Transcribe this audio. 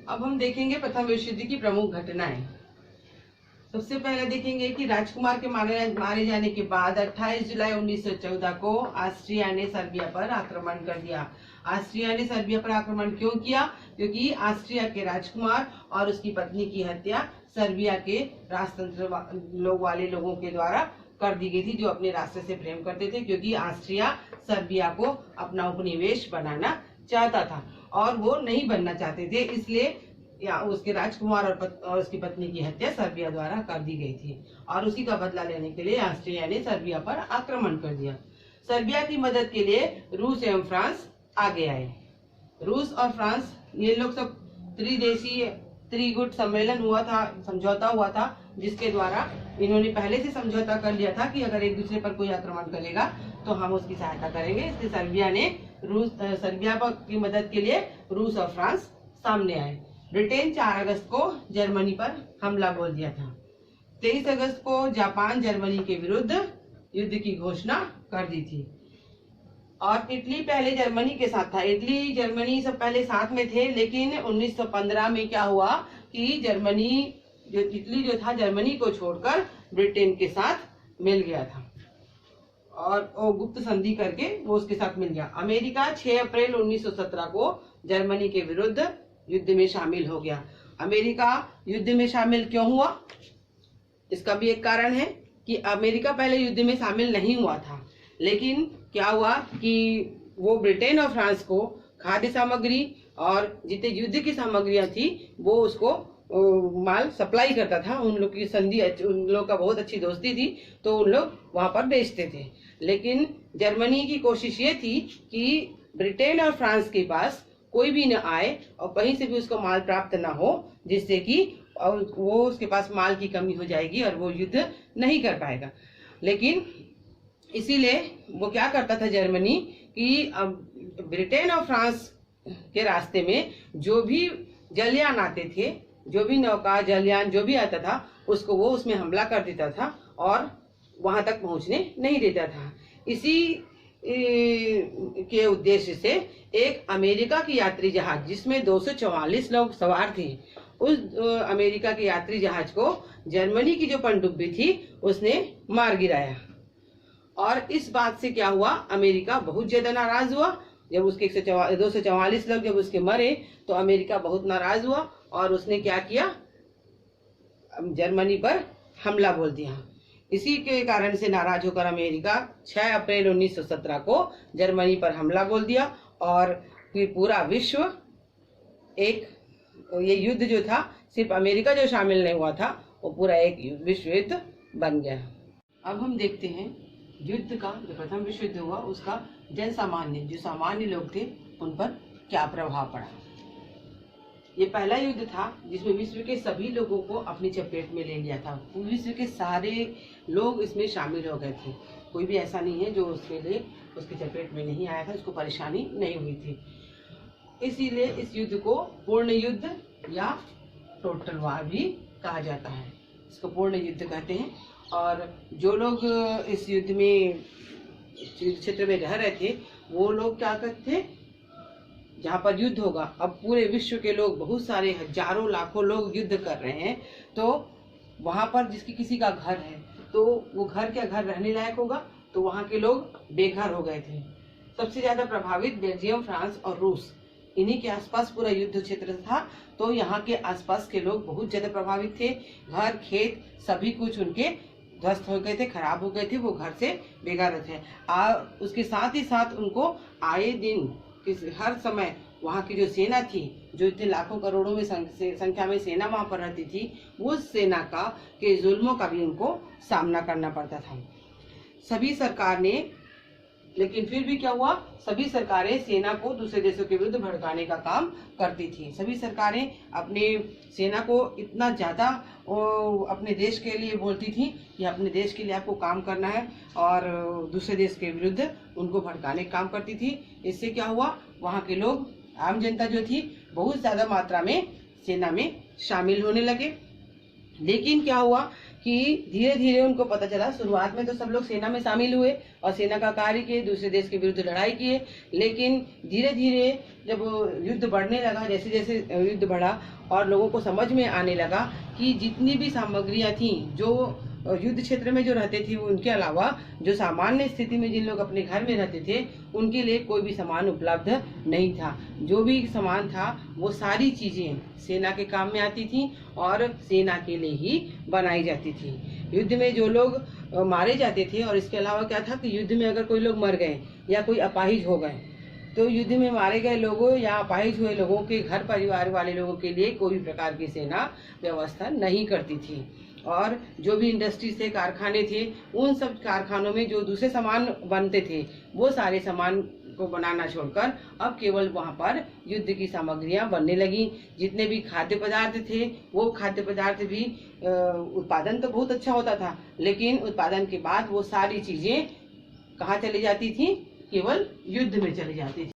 अब हम देखेंगे प्रथम विश्व युद्ध की प्रमुख घटनाएं। सबसे पहले देखेंगे कि राजकुमार के मारे जाने के बाद 28 जुलाई 1914 को ऑस्ट्रिया ने सर्बिया पर आक्रमण कर दिया। ऑस्ट्रिया ने सर्बिया पर आक्रमण क्यों किया? क्योंकि ऑस्ट्रिया के राजकुमार और उसकी पत्नी की हत्या सर्बिया के राजतंत्र वाले लोगों के द्वारा कर दी गई थी, जो अपने रास्ते से प्रेम करते थे, क्योंकि ऑस्ट्रिया सर्बिया को अपना उपनिवेश बनाना चाहता था और वो नहीं बनना चाहते थे, इसलिए या उसके राजकुमार और उसकी पत्नी की हत्या सर्बिया द्वारा कर दी गई थी और उसी का बदला लेने के लिए ऑस्ट्रिया ने सर्बिया पर आक्रमण कर दिया। सर्बिया की मदद के लिए रूस एवं फ्रांस आगे आए। रूस और फ्रांस ये लोग सब त्रिदेशीय त्रिगुट सम्मेलन हुआ था, समझौता हुआ था, जिसके द्वारा इन्होंने पहले से समझौता कर लिया था कि अगर एक दूसरे पर कोई आक्रमण करेगा तो हम उसकी सहायता करेंगे। इसलिए सर्बिया की मदद के लिए रूस और फ्रांस सामने आए। ब्रिटेन 4 अगस्त को जर्मनी पर हमला बोल दिया था। 23 अगस्त को जापान जर्मनी के विरुद्ध युद्ध की घोषणा कर दी थी और इटली पहले जर्मनी के साथ था। इटली जर्मनी सब पहले साथ में थे, लेकिन 1915 में क्या हुआ कि इटली जो था जर्मनी को छोड़कर ब्रिटेन के साथ मिल गया था और वो गुप्त संधि करके वो उसके साथ मिल गया। अमेरिका 6 अप्रैल 1917 को जर्मनी के विरुद्ध युद्ध में शामिल हो गया। अमेरिका युद्ध में शामिल क्यों हुआ? इसका भी एक कारण है कि अमेरिका पहले युद्ध में शामिल नहीं हुआ था, लेकिन क्या हुआ कि वो ब्रिटेन और फ्रांस को खाद्य सामग्री और जितने युद्ध की सामग्रियां थी वो उसको माल सप्लाई करता था। उन लोग की संधि, उन लोग का बहुत अच्छी दोस्ती थी, तो उन लोग वहां पर बेचते थे। लेकिन जर्मनी की कोशिश ये थी कि ब्रिटेन और फ्रांस के पास कोई भी न आए और कहीं से भी उसको माल प्राप्त न हो, जिससे कि वो उसके पास माल की कमी हो जाएगी और वो युद्ध नहीं कर पाएगा। लेकिन इसीलिए वो क्या करता था जर्मनी कि ब्रिटेन और फ्रांस के रास्ते में जो भी जलयान आते थे, जो भी नौका जलयान जो भी आता था, उसको वो उसमें हमला कर देता था और वहां तक पहुंचने नहीं देता था। इसी के उद्देश्य से एक अमेरिका की यात्री जहाज जिसमें 244 लोग सवार थे, उस अमेरिका के यात्री जहाज को जर्मनी की जो पनडुब्बी थी उसने मार गिराया और इस बात से क्या हुआ, अमेरिका बहुत ज्यादा नाराज हुआ। जब उसके 244 लोग जब उसके मरे तो अमेरिका बहुत नाराज हुआ और उसने क्या किया, जर्मनी पर हमला बोल दिया। इसी के कारण से नाराज होकर अमेरिका 6 अप्रैल 1917 को जर्मनी पर हमला बोल दिया और फिर पूरा विश्व ये युद्ध जो था, सिर्फ अमेरिका जो शामिल नहीं हुआ था, वो पूरा एक विश्व युद्ध बन गया। अब हम देखते हैं युद्ध का, जो प्रथम विश्व युद्ध हुआ उसका जन सामान्य, जो सामान्य लोग थे, उन पर क्या प्रभाव पड़ा। ये पहला युद्ध था जिसमें विश्व के सभी लोगों को अपनी चपेट में ले लिया था। विश्व के सारे लोग इसमें शामिल हो गए थे। कोई भी ऐसा नहीं है जो उसके चपेट में नहीं आया था, उसको परेशानी नहीं हुई थी। इसीलिए इस युद्ध को पूर्ण युद्ध या टोटल वार भी कहा जाता है। इसको पूर्ण युद्ध कहते हैं। और जो लोग इस युद्ध में क्षेत्र में रह रहे थे, वो लोग क्या करते थे, जहाँ पर युद्ध होगा, अब पूरे विश्व के लोग, बहुत सारे हजारों लाखों लोग युद्ध कर रहे हैं, तो वहाँ पर जिसकी किसी का घर है तो वो घर क्या घर रहने लायक होगा, तो वहाँ के लोग बेघर हो गए थे। सबसे ज्यादा प्रभावित बेल्जियम, फ्रांस और रूस, इन्हीं के आसपास पूरा युद्ध क्षेत्र था, तो यहाँ के आसपास के लोग बहुत ज्यादा प्रभावित थे। घर खेत सभी कुछ उनके ध्वस्त हो गए थे, खराब हो गए थे, वो घर से बेघर थे। उसके साथ ही साथ उनको आए दिन हर समय वहाँ की जो सेना थी, जो इतने लाखों करोड़ों में संख्या में सेना वहाँ पर रहती थी, वो सेना के जुल्मों का भी उनको सामना करना पड़ता था। सभी सरकार ने, लेकिन फिर भी क्या हुआ, सभी सरकारें सेना को दूसरे देशों के विरुद्ध भड़काने का काम करती थी। सभी सरकारें अपने सेना को इतना ज्यादा अपने देश के लिए बोलती थी कि अपने देश के लिए आपको काम करना है, और दूसरे देश के विरुद्ध उनको भड़काने का काम करती थी। इससे क्या हुआ, वहाँ के लोग, आम जनता जो थी, बहुत ज्यादा मात्रा में सेना में शामिल होने लगे। लेकिन क्या हुआ कि धीरे धीरे उनको पता चला। शुरुआत में तो सब लोग सेना में शामिल हुए और सेना का कार्य किए, दूसरे देश के विरुद्ध लड़ाई किए, लेकिन धीरे धीरे जब युद्ध बढ़ने लगा, जैसे जैसे युद्ध बढ़ा और लोगों को समझ में आने लगा कि जितनी भी सामग्रियां थी जो युद्ध क्षेत्र में जो रहते थे, उनके अलावा जो सामान्य स्थिति में जिन लोग अपने घर में रहते थे उनके लिए कोई भी सामान उपलब्ध नहीं था। जो भी सामान था वो सारी चीजें सेना के काम में आती थी और सेना के लिए ही बनाई जाती थी। युद्ध में जो लोग मारे जाते थे, और इसके अलावा क्या था कि युद्ध में अगर कोई लोग मर गए या कोई अपाहिज हो गए, तो युद्ध में मारे गए लोगों या अपाहिज हुए लोगों के घर परिवार वाले लोगों के लिए कोई भी प्रकार की सेना व्यवस्था नहीं करती थी। और जो भी इंडस्ट्रीज थे, कारखाने थे, उन सब कारखानों में जो दूसरे सामान बनते थे वो सारे सामान को बनाना छोड़कर अब केवल वहां पर युद्ध की सामग्रियां बनने लगी। जितने भी खाद्य पदार्थ थे वो खाद्य पदार्थ भी उत्पादन तो बहुत अच्छा होता था, लेकिन उत्पादन के बाद वो सारी चीजें कहाँ चली जाती थी? केवल युद्ध में चली जाती थी।